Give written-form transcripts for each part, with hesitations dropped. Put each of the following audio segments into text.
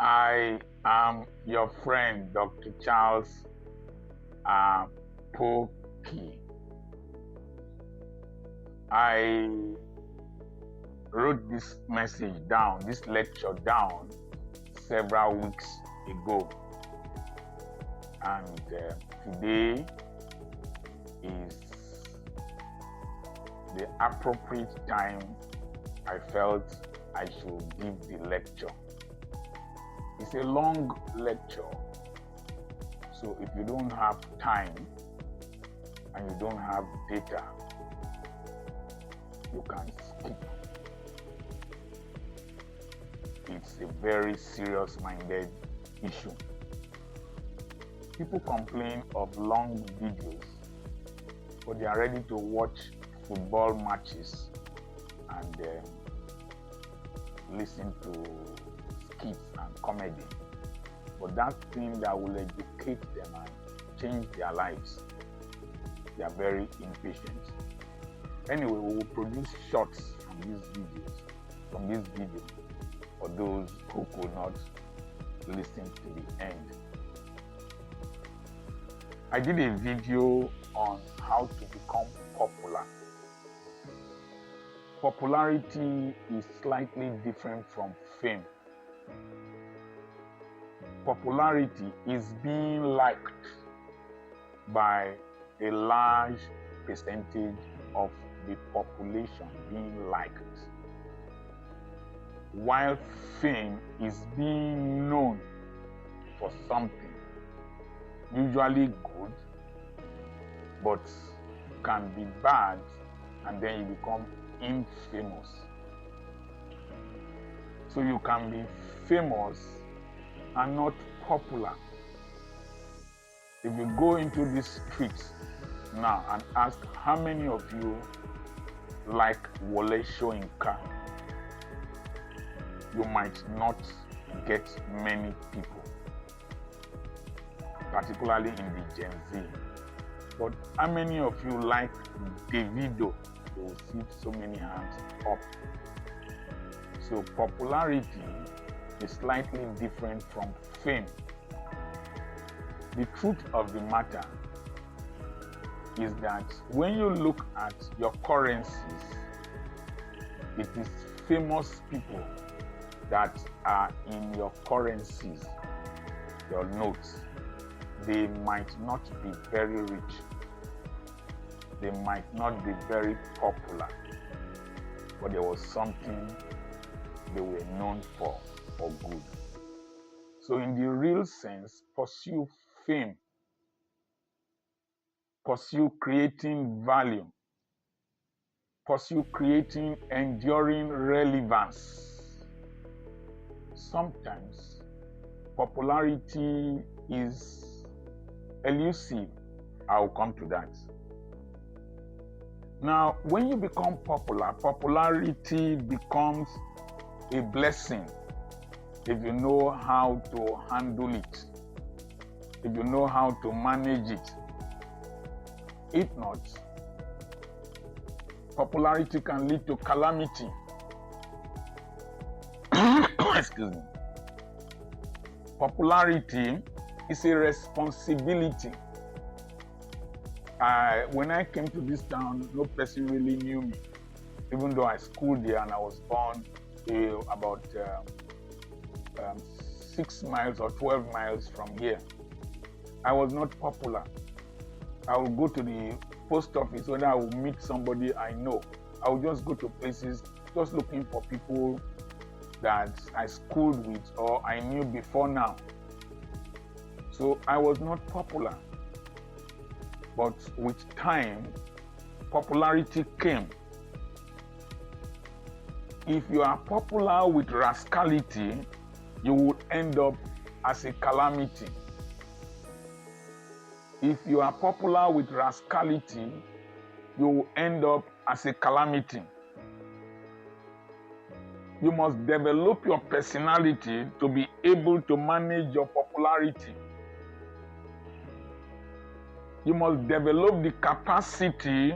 I am your friend, Dr. Charles Apoki. I wrote this message down, this lecture down several weeks ago, and today is the appropriate time I felt I should give the lecture. It's a long lecture, so if you don't have time and you don't have data, you can skip. It's a very serious-minded issue. People complain of long videos, but they are ready to watch football matches and listen to skits and comedy. But that thing that will educate them and change their lives, they are very impatient. Anyway, we will produce shots from this video, for those who could not listen to the end. I did a video on how to become popular. Popularity is slightly different from fame. Popularity is being liked by a large percentage of the population, being liked, while fame is being known for something, usually good, but can be bad, and then you become infamous. So you can be famous and not popular. If you go into the streets now and ask how many of you like Wole Soyinka, you might not get many people, particularly in the Gen Z. But how many of you like Davido? You will see so many hands up. So popularity is slightly different from fame. The truth of the matter is that when you look at your currencies, it is famous people that are in your currencies, your notes. They might not be very rich. They might not be very popular, but there was something they were known for good. So in the real sense, pursue fame. Pursue creating value. Pursue creating enduring relevance. Sometimes popularity is elusive. I'll come to that. Now, when you become popular, popularity becomes a blessing if you know how to handle it, if you know how to manage it. If not, popularity can lead to calamity. Excuse me. Popularity is a responsibility. When I came to this town, no person really knew me, even though I schooled there and I was born about 6 miles or 12 miles from here. I was not popular. I would go to the post office, whether I would meet somebody I know. I would just go to places just looking for people that I schooled with or I knew before now. So I was not popular. But with time, popularity came. If you are popular with rascality, you will end up as a calamity. If you are popular with rascality, you will end up as a calamity. You must develop your personality to be able to manage your popularity. You must develop the capacity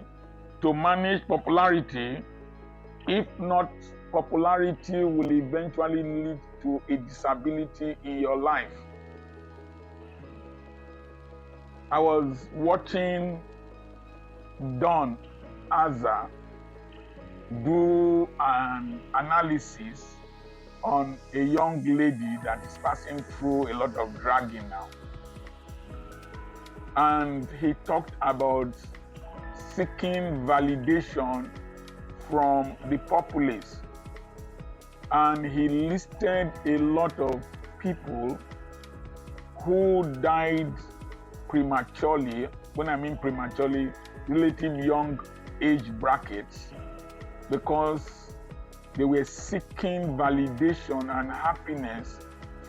to manage popularity. If not, popularity will eventually lead to a disability in your life. I was watching Don Azar do an analysis on a young lady that is passing through a lot of dragging now. And he talked about seeking validation from the populace. And he listed a lot of people who died prematurely. When I mean prematurely, relative young age brackets, because they were seeking validation and happiness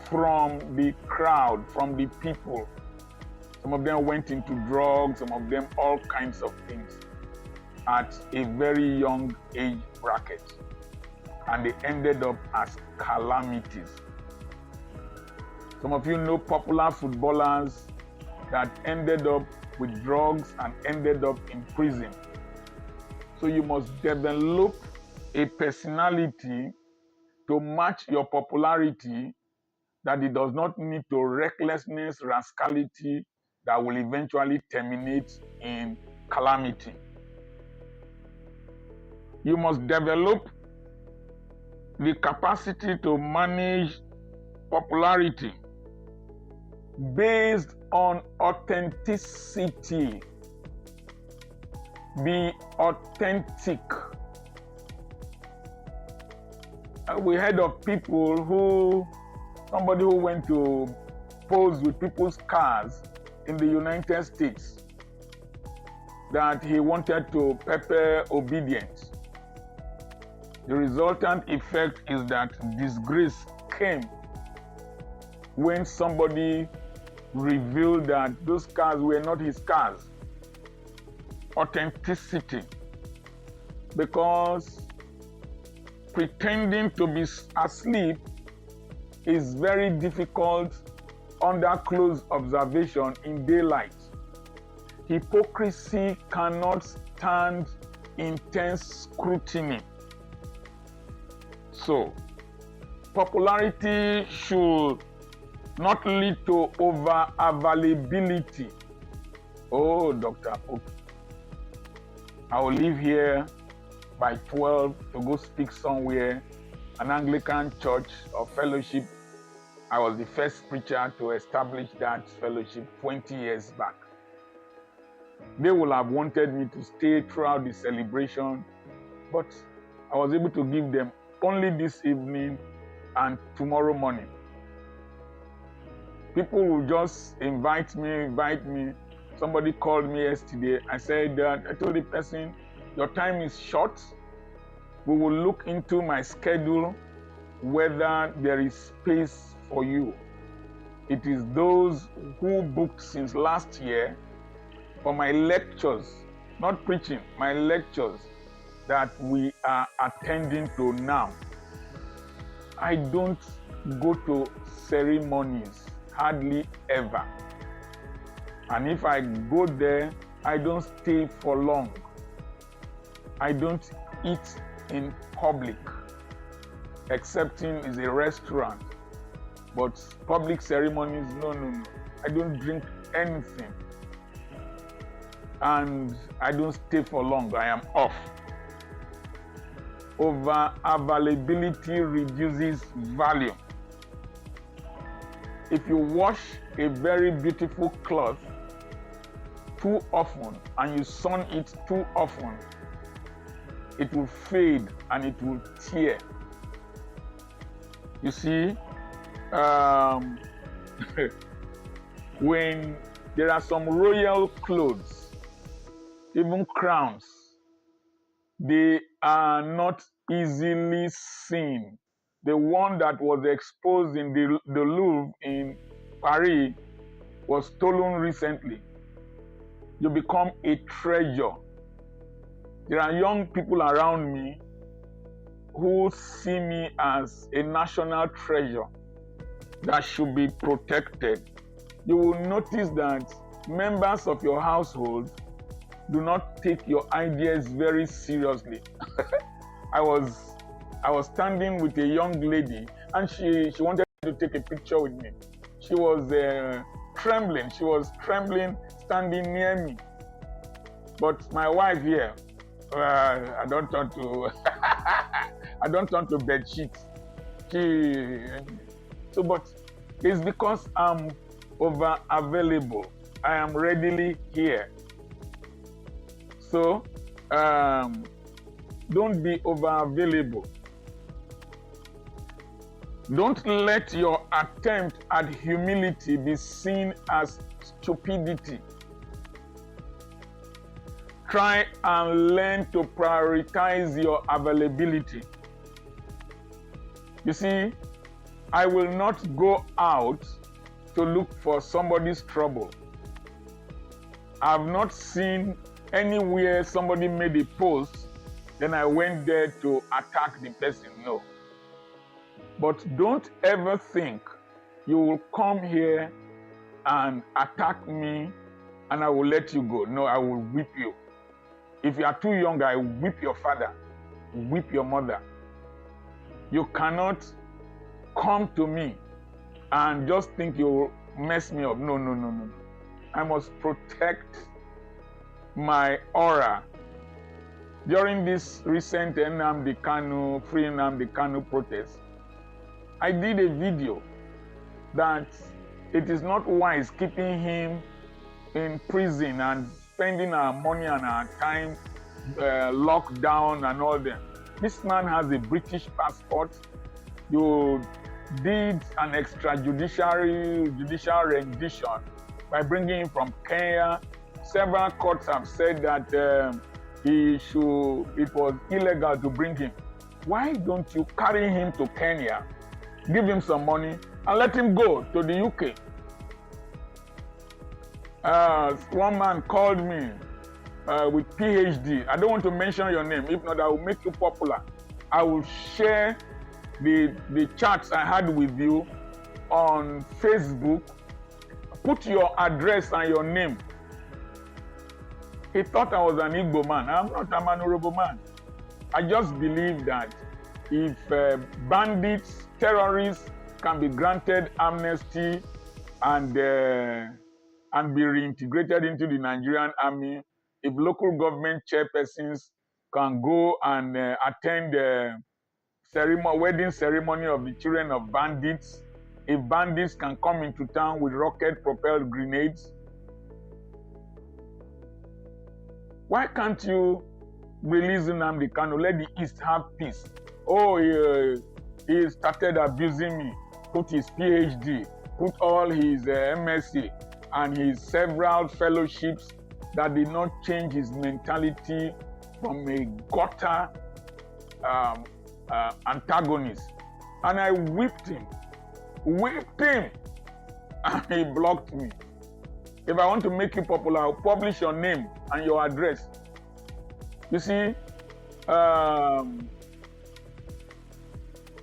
from the crowd, from the people. Some of them went into drugs, some of them all kinds of things at a very young age bracket. And they ended up as calamities. Some of you know popular footballers that ended up with drugs and ended up in prison. So you must develop a personality to match your popularity, that it does not lead to recklessness, rascality that will eventually terminate in calamity. You must develop the capacity to manage popularity based on authenticity. Be authentic. We heard of people somebody who went to pose with people's cars in the United States, that he wanted to pepper obedience. The resultant effect is that disgrace came when somebody revealed that those cars were not his cars. Authenticity. Because pretending to be asleep is very difficult under close observation in daylight. Hypocrisy cannot stand intense scrutiny. So, popularity should not lead to over-availability. Oh, Dr. Apoki, I will leave here by 12 to go speak somewhere, an Anglican church or fellowship. I was the first preacher to establish that fellowship 20 years back. They would have wanted me to stay throughout the celebration, but I was able to give them only this evening and tomorrow morning. People will just invite me. Somebody called me yesterday. I said that I told the person, your time is short. We will look into my schedule whether there is space for you. It is those who booked since last year for my lectures, not preaching, my lectures that we are attending to now. I don't go to ceremonies, hardly ever. And if I go there, I don't stay for long. I don't eat in public, excepting is a restaurant. But public ceremonies, no. I don't drink anything. And I don't stay for long. I am off. Over-availability reduces value. If you wash a very beautiful cloth too often and you sun it too often, it will fade and it will tear. You see, when there are some royal clothes, even crowns, they are not easily seen. The one that was exposed in the Louvre in Paris was stolen recently. You become a treasure. There are young people around me who see me as a national treasure that should be protected. You will notice that members of your household do not take your ideas very seriously. I was standing with a young lady and she wanted to take a picture with me. She was trembling. She was trembling, standing near me. But my wife here, I don't turn to I don't turn to bed sheets. But it's because I'm over available. I am readily here. So don't be over available. Don't let your attempt at humility be seen as stupidity. Try and learn to prioritize your availability. You see, I will not go out to look for somebody's trouble. I've not seen anywhere somebody made a post, then I went there to attack the person. No. But don't ever think you will come here and attack me and I will let you go. No, I will whip you. If you are too young, I will whip your father, whip your mother. You cannot come to me and just think you will mess me up. No. I must protect my aura. During this recent Free Nnamdi Kanu protest, I did a video that it is not wise keeping him in prison and spending our money and our time locked down and all that. This man has a British passport. You did an judicial rendition by bringing him from Kenya. Several courts have said that it was illegal to bring him. Why don't you carry him to Kenya, give him some money, and let him go to the UK? One man called me with PhD. I don't want to mention your name. If not, I will make you popular. I will share the chats I had with you on Facebook. Put your address and your name. He thought I was an Igbo man. I'm not an honorable man. I just believe that if bandits, terrorists can be granted amnesty and be reintegrated into the Nigerian army, if local government chairpersons can go and attend the wedding ceremony of the children of bandits, if bandits can come into town with rocket-propelled grenades, why can't you release Nnamdi Kanu? Let the East have peace. Oh, he started abusing me. Put his PhD, put all his MSc and his several fellowships that did not change his mentality from a gutter antagonist. And I whipped him, and he blocked me. If I want to make you popular, I'll publish your name and your address. You see,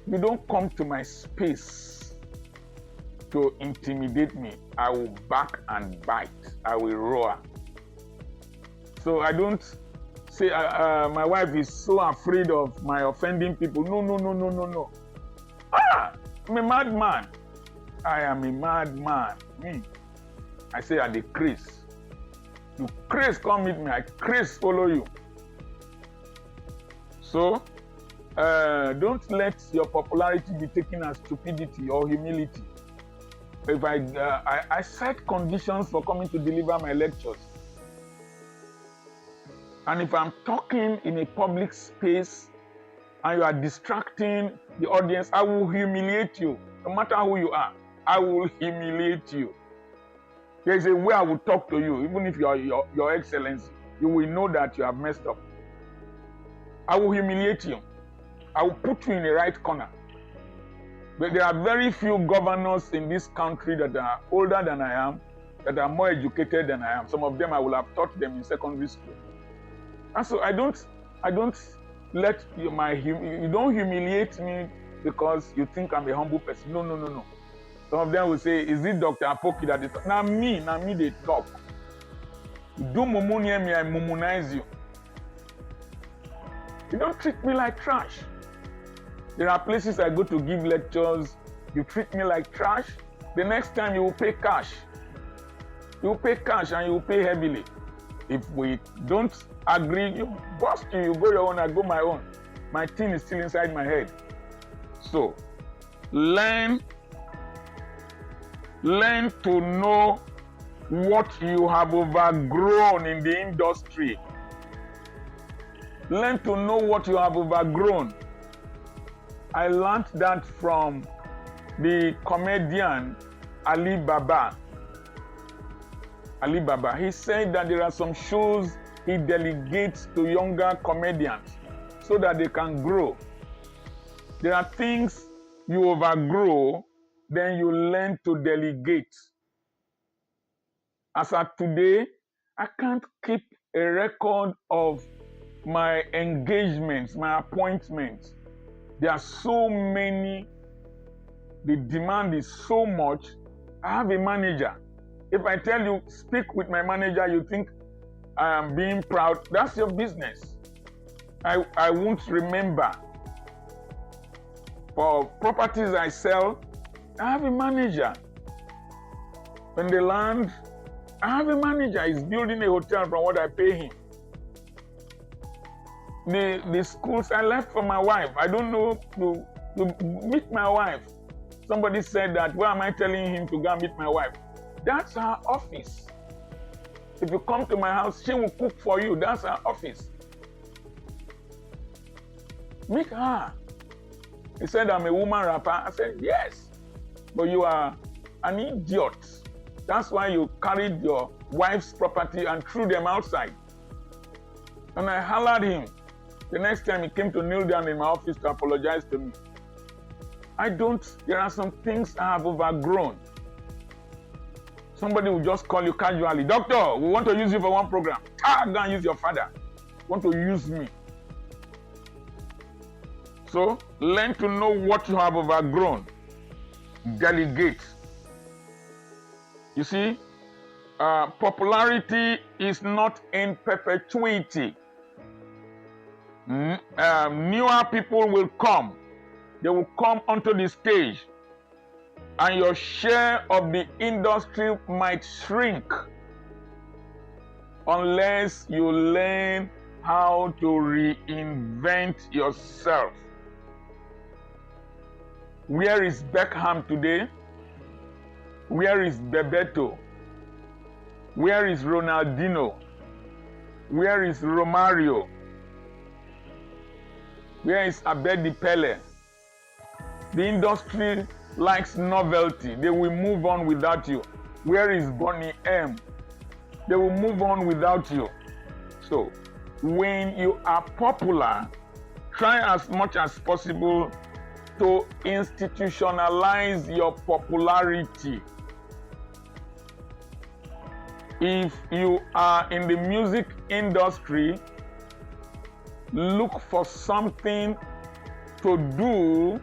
you don't come to my space to intimidate me. I will bark and bite. I will roar. So I don't say my wife is so afraid of my offending people. No. I'm a madman. I am a madman. Me. I say at the Chris. You Chris come meet me. I Chris follow you. So don't let your popularity be taken as stupidity or humility. If I set conditions for coming to deliver my lectures. And if I'm talking in a public space and you are distracting the audience, I will humiliate you. No matter who you are, I will humiliate you. There's a way I will talk to you, even if you are your excellency. You will know that you have messed up. I will humiliate you. I will put you in the right corner. But there are very few governors in this country that are older than I am, that are more educated than I am. Some of them I will have taught them in secondary school. And so I don't let you don't humiliate me because you think I'm a humble person. No. Some of them will say, is it Dr. Apoki that is now me they talk. You do mumu near me, I mummunize you. You don't treat me like trash. There are places I go to give lectures. You treat me like trash. The next time you will pay cash. You will pay cash and you will pay heavily. If we don't agree, you bust you go your own, I go my own. My thing is still inside my head. So, learn to know what you have overgrown in the industry. Learn to know what you have overgrown. I learned that from the comedian Ali Baba. He said that there are some shows he delegates to younger comedians so that they can grow. There are things you overgrow, then you learn to delegate. As of today, I can't keep a record of my engagements, my appointments. There are so many. The demand is so much. I have a manager. If I tell you, speak with my manager, you think I am being proud. That's your business. I won't remember. For properties I sell, I have a manager. When they land, I have a manager. He's building a hotel from what I pay him. The schools I left for my wife. I don't know to meet my wife. Somebody said that, why am I telling him to go and meet my wife? That's her office. If you come to my house, she will cook for you. That's her office. Meet her. He said, I'm a woman rapper. I said, yes, but you are an idiot. That's why you carried your wife's property and threw them outside. And I hollered him. The next time he came to kneel down in my office to apologize to me. There are some things I have overgrown. Somebody will just call you casually, doctor, we want to use you for one program. Go and use your father. Want to use me. So, learn to know what you have overgrown. Delegate. You see, popularity is not in perpetuity. Newer people will come. They will come onto the stage, and your share of the industry might shrink unless you learn how to reinvent yourself. Where is Beckham today? Where is Bebeto? Where is Ronaldinho? Where is Romario? Where is Abedi Pele? The industry likes novelty. They will move on without you. Where is Bonnie M? They will move on without you. So, when you are popular, try as much as possible to institutionalize your popularity. If you are in the music industry, look for something to do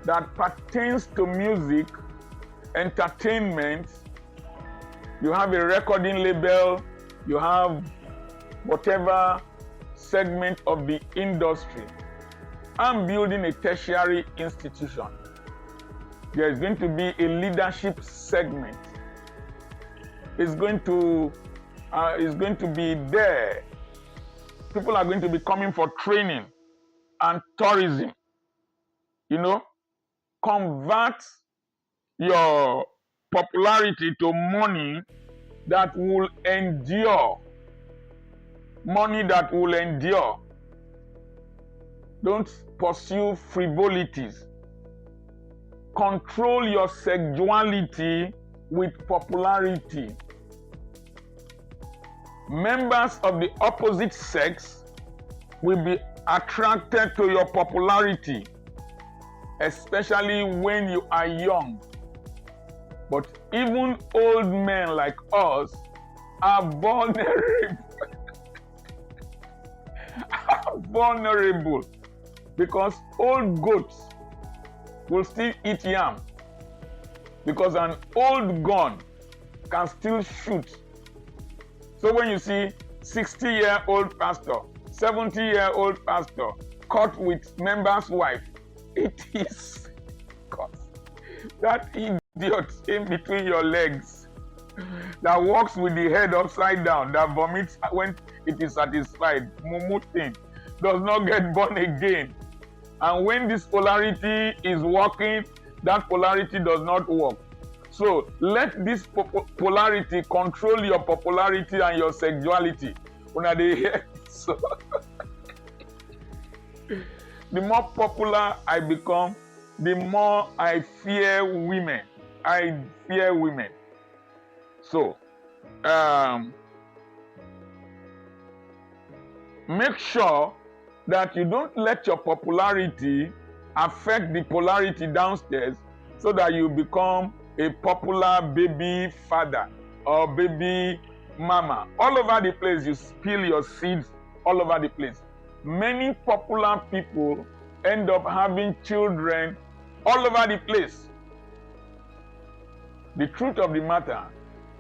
that pertains to music, entertainment. You have a recording label, you have whatever segment of the industry. I'm building a tertiary institution. There is going to be a leadership segment. It's going to be there. People are going to be coming for training and tourism. Convert your popularity to money that will endure. Money that will endure. Don't pursue frivolities. Control your sexuality with popularity. Members of the opposite sex will be attracted to your popularity, especially when you are young. But even old men like us are vulnerable because old goats will still eat yam, because an old gun can still shoot. So when you see 60-year-old pastor, 70-year-old pastor caught with member's wife, It is God. That idiot in between your legs that walks with the head upside down, that vomits when it is satisfied, mumu thing, does not get born again. And when this polarity is working, that polarity does not work. So let this polarity control your popularity and your sexuality. When they hear so, the more popular I become, the more I fear women. I fear women. So, make sure that you don't let your popularity affect the polarity downstairs, so that you become a popular baby father or baby mama. All over the place, you spill your seeds all over the place. Many popular people end up having children all over the place. The truth of the matter,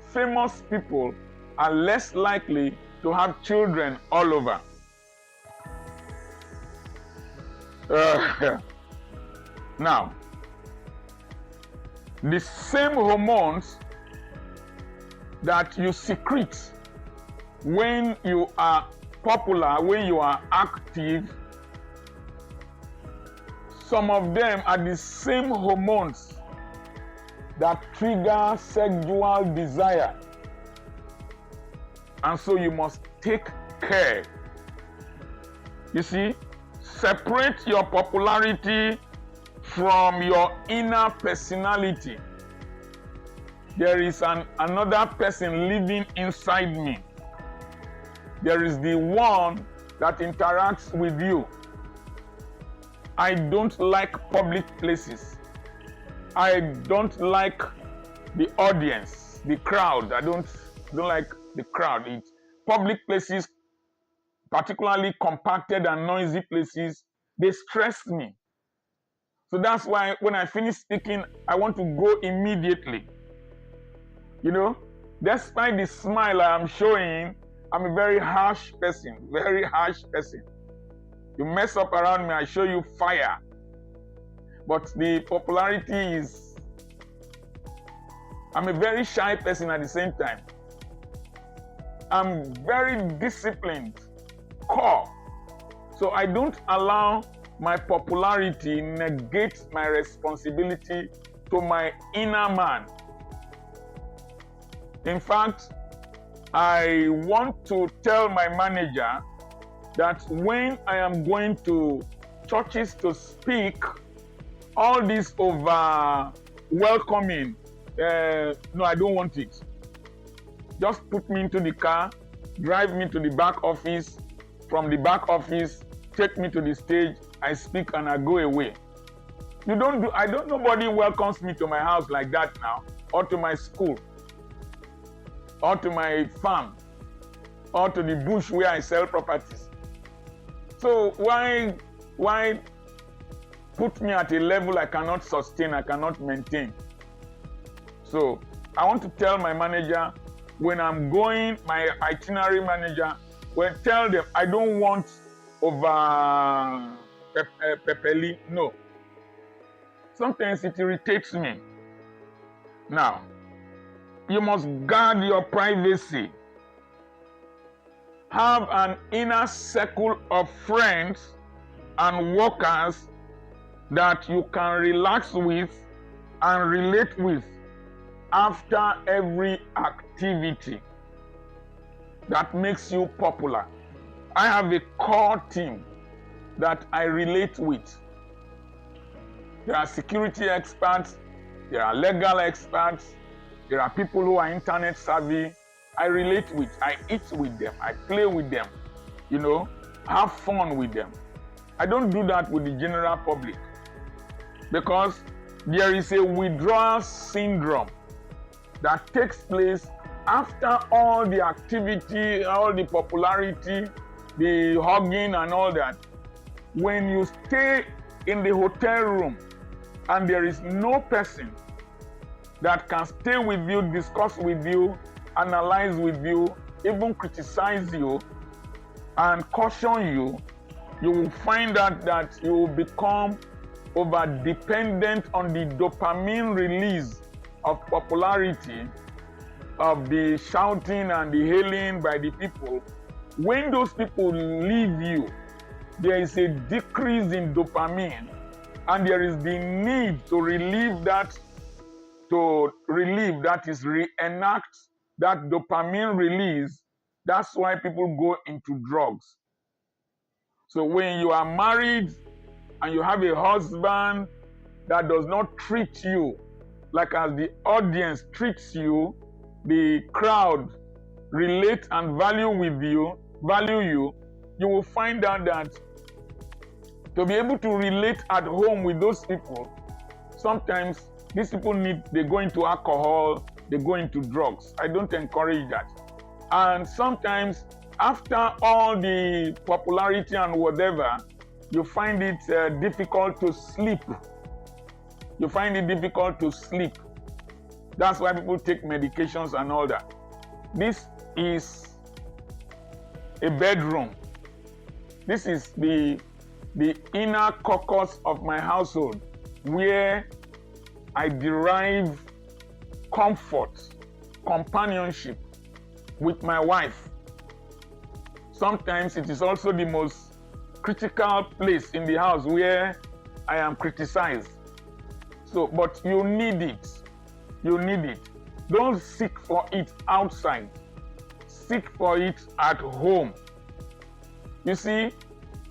famous people are less likely to have children all over. Now, the same hormones that you secrete when you are popular, when you are active, some of them are the same hormones that trigger sexual desire. And so you must take care. You see, separate your popularity from your inner personality. There is another person living inside me. There is the one that interacts with you. I don't like public places. I don't like the audience, the crowd. I don't like the crowd. Public places, particularly compacted and noisy places, they stress me. So that's why when I finish speaking, I want to go immediately. You know, despite the smile I am showing, I'm a very harsh person, very harsh person. You mess up around me, I show you fire. But the popularity is, I'm a very shy person at the same time. I'm very disciplined, core. So I don't allow my popularity negate my responsibility to my inner man. In fact, I want to tell my manager that when I am going to churches to speak, all this over welcoming, no, I don't want it. Just put me into the car, drive me to the back office, from the back office, take me to the stage, I speak and I go away. Nobody welcomes me to my house like that now, or to my school, or to my farm, or to the bush where I sell properties. So why put me at a level I cannot sustain, I cannot maintain? So I want to tell my manager, when I'm going, my itinerary manager, tell them I don't want over pepeli. No. Sometimes it irritates me. Now, you must guard your privacy. Have an inner circle of friends and workers that you can relax with and relate with after every activity that makes you popular. I have a core team that I relate with. There are security experts, there are legal experts, there are people who are internet savvy. I relate with, I eat with them, I play with them, have fun with them. I don't do that with the general public because there is a withdrawal syndrome that takes place after all the activity, all the popularity, the hugging and all that. When you stay in the hotel room and there is no person that can stay with you, discuss with you, analyze with you, even criticize you and caution you, you will find out that you will become over dependent on the dopamine release of popularity, of the shouting and the hailing by the people, when those people leave you, there is a decrease in dopamine, and there is the need to relieve that, that is reenact that dopamine release. That's why people go into drugs. So when you are married and you have a husband that does not treat you like as the audience treats you, the crowd relate and value you, you will find out that to be able to relate at home with those people, sometimes these people they go into alcohol, they go into drugs. I don't encourage that. And sometimes after all the popularity and whatever, you find it difficult to sleep. You find it difficult to sleep. That's why people take medications and all that. This is a bedroom. This is the inner caucus of my household, where I derive comfort, companionship with my wife. Sometimes it is also the most critical place in the house where I am criticized. So, but you need it. You need it. Don't seek for it outside. Seek for it at home. You see,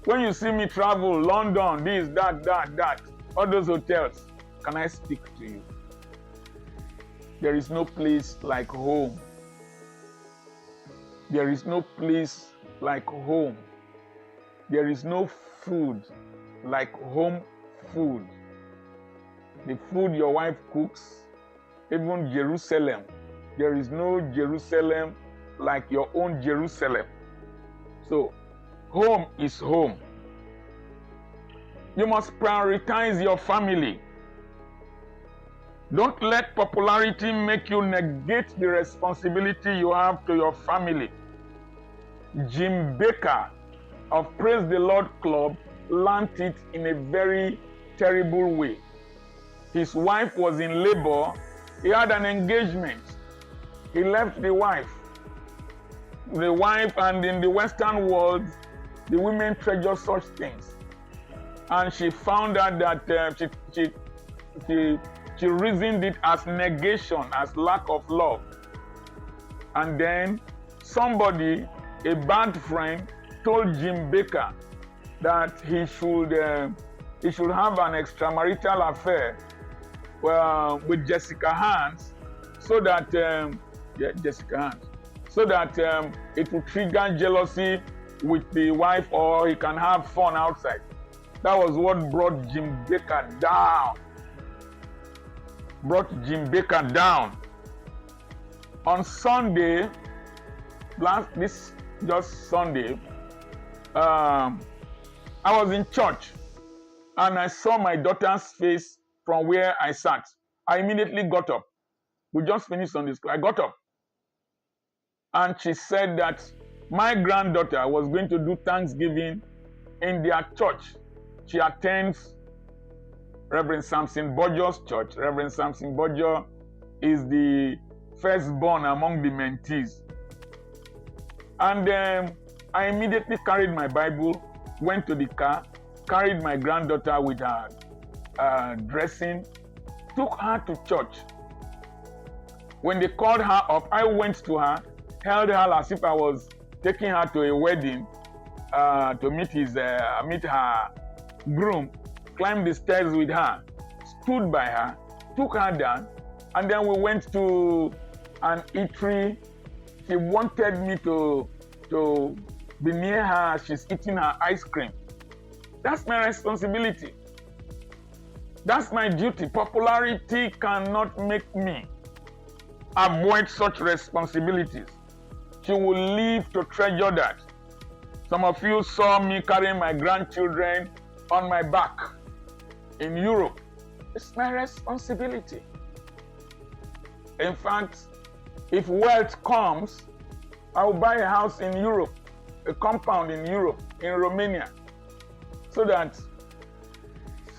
when you see me travel, London, this, that, all those hotels, can I speak to you? There is no place like home. There is no place like home. There is no food like home food. The food your wife cooks, even Jerusalem, there is no Jerusalem like your own Jerusalem. So, home is home. You must prioritize your family. Don't let popularity make you negate the responsibility you have to your family. Jim Baker of Praise the Lord Club learned it in a very terrible way. His wife was in labor. He had an engagement. He left the wife. The wife, and in the Western world, the women treasure such things. And she found out that she reasoned it as negation, as lack of love. And then somebody, a bad friend, told Jim Baker that he should have an extramarital affair with Jessica Hans, so that it will trigger jealousy with the wife, or he can have fun outside. That was what brought Jim Baker down. On Sunday, just Sunday, I was in church and I saw my daughter's face from where I sat. I immediately got up. We just finished Sunday school. I got up and she said that my granddaughter was going to do Thanksgiving in their church. She attends Reverend Samson Bojo's church. Reverend Samson Bojo is the firstborn among the mentees. And I immediately carried my Bible, went to the car, carried my granddaughter with her dressing, took her to church. When they called her up, I went to her, held her as if I was taking her to a wedding to meet her groom, climbed the stairs with her, stood by her, took her down, and then we went to an eatery. She wanted me to be near her. She's eating her ice cream. That's my responsibility. That's my duty. Popularity cannot make me avoid such responsibilities. She will live to treasure that. Some of you saw me carrying my grandchildren on my back in Europe. It's my responsibility. In fact, if wealth comes, I will buy a house in Europe, a compound in Europe, in Romania, so that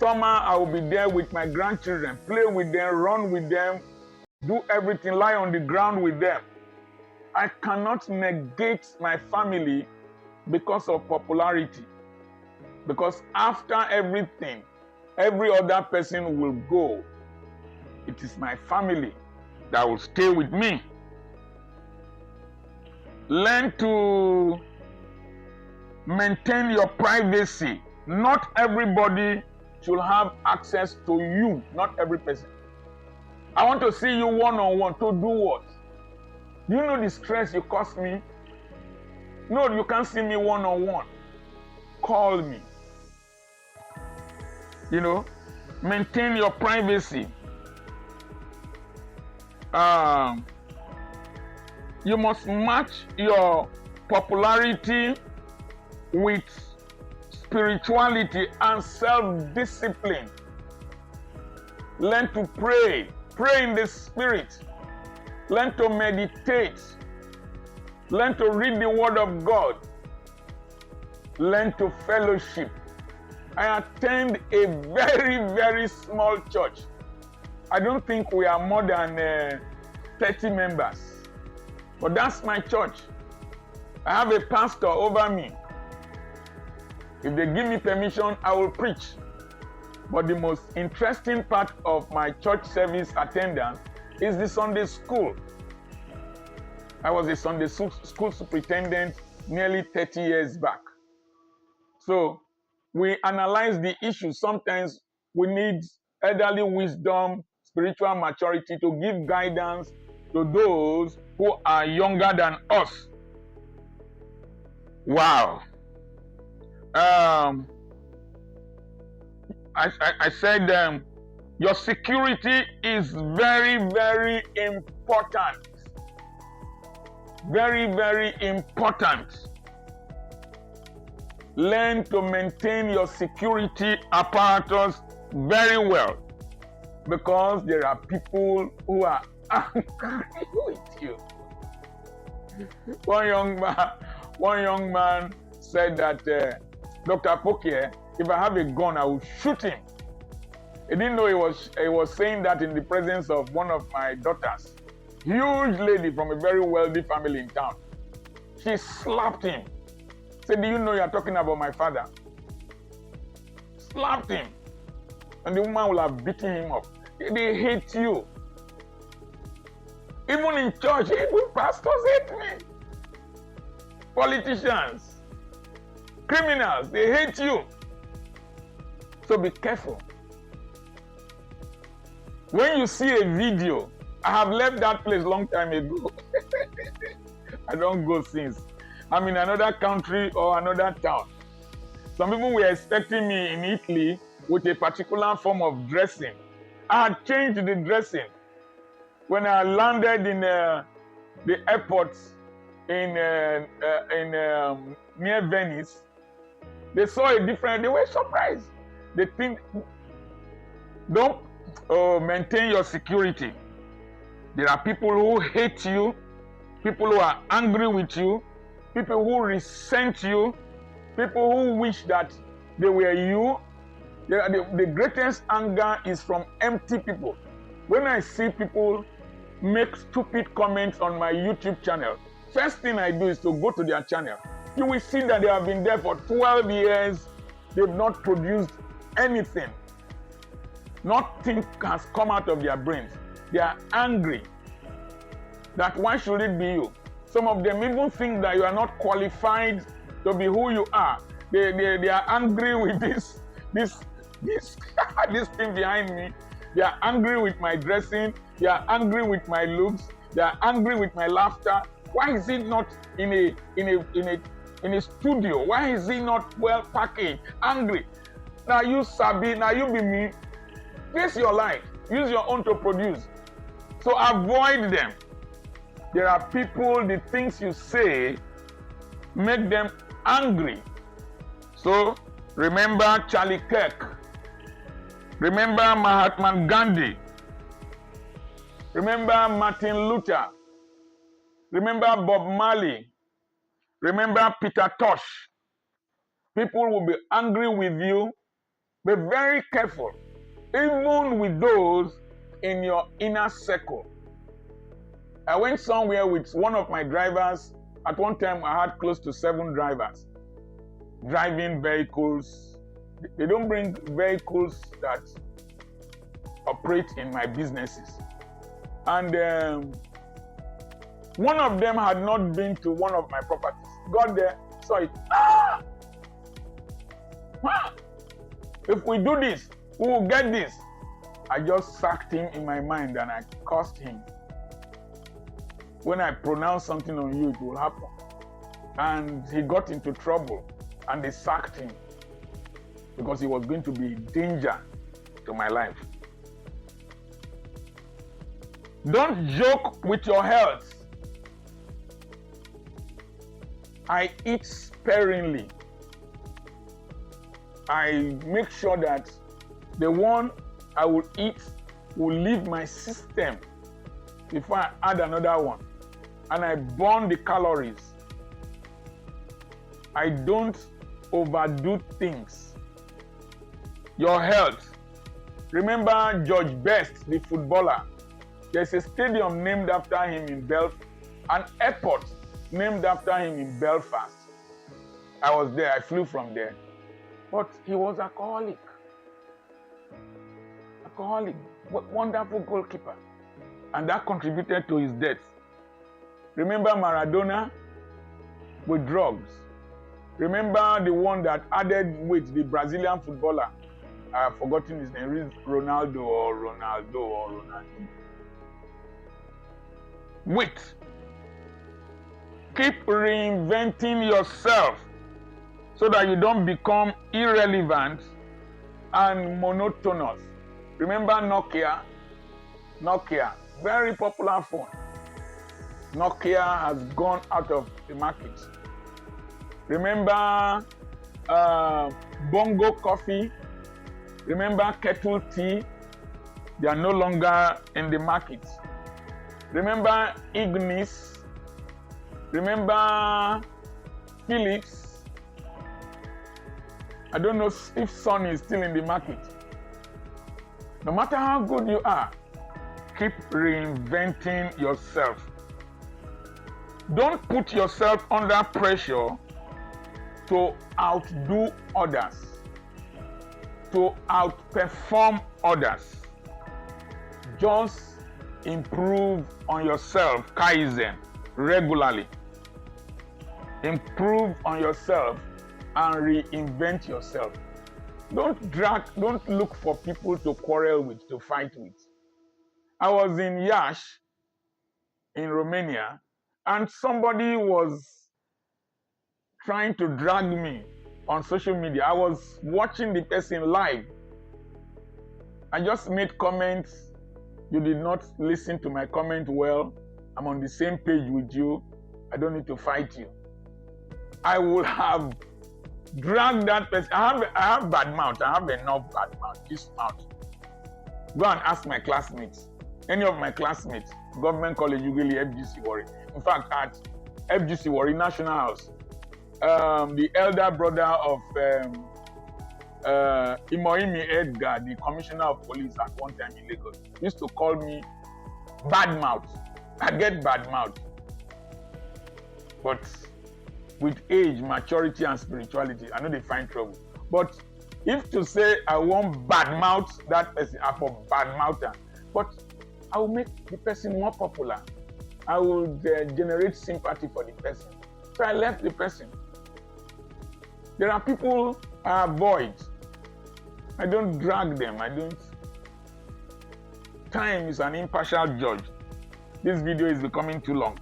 Summer, I will be there with my grandchildren, play with them, run with them, do everything, lie on the ground with them. I cannot negate my family because of popularity. Because after everything, every other person will go. It is my family that will stay with me. Learn to maintain your privacy. Not everybody should have access to you, not every person. I want to see you one-on-one. To do what? Do you know the stress you cost me? No, you can't see me one-on-one. Call me. You know, maintain your privacy. You must match your popularity with spirituality and self-discipline. Learn to pray. Pray in the Spirit. Learn to meditate. Learn to read the Word of God. Learn to fellowship. I attend a very, very small church. I don't think we are more than 30 members. But that's my church. I have a pastor over me. If they give me permission, I will preach. But the most interesting part of my church service attendance is the Sunday school. I was a Sunday school superintendent nearly 30 years back. So we analyze the issue. Sometimes we need elderly wisdom, spiritual maturity to give guidance to those who are younger than us. Wow. I said your security is very, very important. Very, very important. Learn to maintain your security apparatus very well, because there are people who are angry with you. One young man said that, Dr. Apoki, if I have a gun, I will shoot him. He didn't know he was saying that in the presence of one of my daughters. Huge lady from a very wealthy family in town. She slapped him. Said, do you know you are talking about my father? Slapped him. And the woman will have beaten him up. They hate you. Even in church, even pastors hate me. Politicians, criminals, they hate you. So be careful. When you see a video, I have left that place long time ago. I don't go since. I'm in another country or another town. Some people were expecting me in Italy with a particular form of dressing. I had changed the dressing. When I landed in the airport in near Venice, they saw a different. They were surprised. They think, don't maintain your security. There are people who hate you, people who are angry with you, people who resent you, people who wish that they were you. The greatest anger is from empty people. When I see people make stupid comments on my YouTube channel, first thing I do is to go to their channel. You will see that they have been there for 12 years. They've not produced anything. Nothing has come out of their brains. They are angry. That why should it be you? Some of them even think that you are not qualified to be who you are. They are angry with this this thing behind me. They are angry with my dressing. They are angry with my looks. They are angry with my laughter. Why is it not in a studio? Why is it not well packaged? Angry. Now you Sabi, now you be me. Face your life. Use your own to produce. So avoid them. There are people, the things you say make them angry. So remember Charlie Kirk. Remember Mahatma Gandhi. Remember Martin Luther. Remember Bob Marley. Remember Peter Tosh. People will be angry with you Be very careful, even with those in your inner circle. I went somewhere with one of my drivers. At one time, I had close to 7 drivers driving vehicles. They don't bring vehicles that operate in my businesses. And one of them had not been to one of my properties. Got there, saw it. Ah! Ah! If we do this, we will get this. I just sacked him in my mind and I cursed him. When I pronounce something on you, it will happen. And he got into trouble and they sacked him because he was going to be danger to my life. Don't joke with your health. I eat sparingly. I make sure that the one I will eat will leave my system before I add another one. And I burn the calories. I don't overdo things. Your health. Remember George Best, the footballer. There's a stadium named after him in Belfast, an airport named after him in Belfast. I was there, I flew from there. But he was alcoholic. Alcoholic, wonderful goalkeeper. And that contributed to his death. Remember Maradona with drugs. Remember the one that added weight, the Brazilian footballer. I have forgotten his name, Ronaldo. Wait. Keep reinventing yourself so that you don't become irrelevant and monotonous. Remember Nokia? Nokia, very popular phone. Nokia has gone out of the market. Remember Bongo Coffee? Remember Kettle Tea? They are no longer in the market. Remember Ignis? Remember Philips? I don't know if Sun is still in the market. No matter how good you are, keep reinventing yourself. Don't put yourself under pressure to outdo others, to outperform others. Just improve on yourself, Kaizen, regularly. Improve on yourself and reinvent yourself. Don't look for people to quarrel with, to fight with. I was in Iași, in Romania, and somebody was trying to drag me on social media. I was watching the person live. I just made comments. You did not listen to my comment well. I'm on the same page with you. I don't need to fight you. I will have dragged that person. I have bad mouth. I have enough bad mouth. This mouth. Go and ask my classmates. Any of my classmates, Government College Ughelli, FGC Warri. In fact, at FGC Warri National House, the elder brother of Imoimi Edgar, the Commissioner of Police at one time in Lagos, used to call me bad mouth. I get bad mouth. But with age, maturity, and spirituality, I know they find trouble. But if to say I won't bad mouth that person, I for bad mouther, but I will make the person more popular. I will generate sympathy for the person. So I left the person. There are people I avoid. I don't drag them. Time is an impartial judge. This video is becoming too long.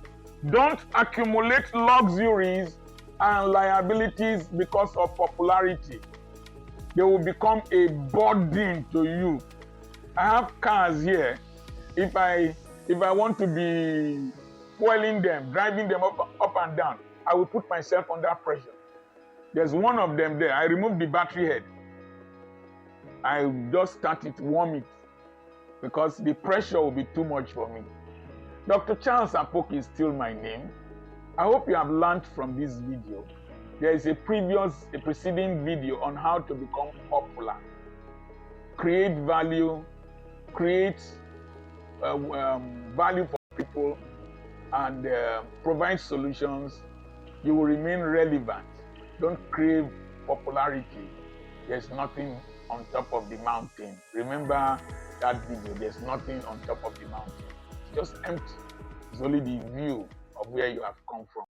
Don't accumulate luxuries and liabilities because of popularity. They will become a burden to you. I have cars here. If I want to be fueling them, driving them up and down, I will put myself under pressure. There's one of them there. I remove the battery head. I just start it, warm it, because the pressure will be too much for me. Dr. Charles Apoki is still my name. I hope you have learned from this video. There is a preceding video on how to become popular. create value, create value for people, and provide solutions, you will remain relevant. Don't crave popularity. There's nothing on top of the mountain. Remember that video, there's nothing on top of the mountain. It's just empty. It's only the view of where you have come from.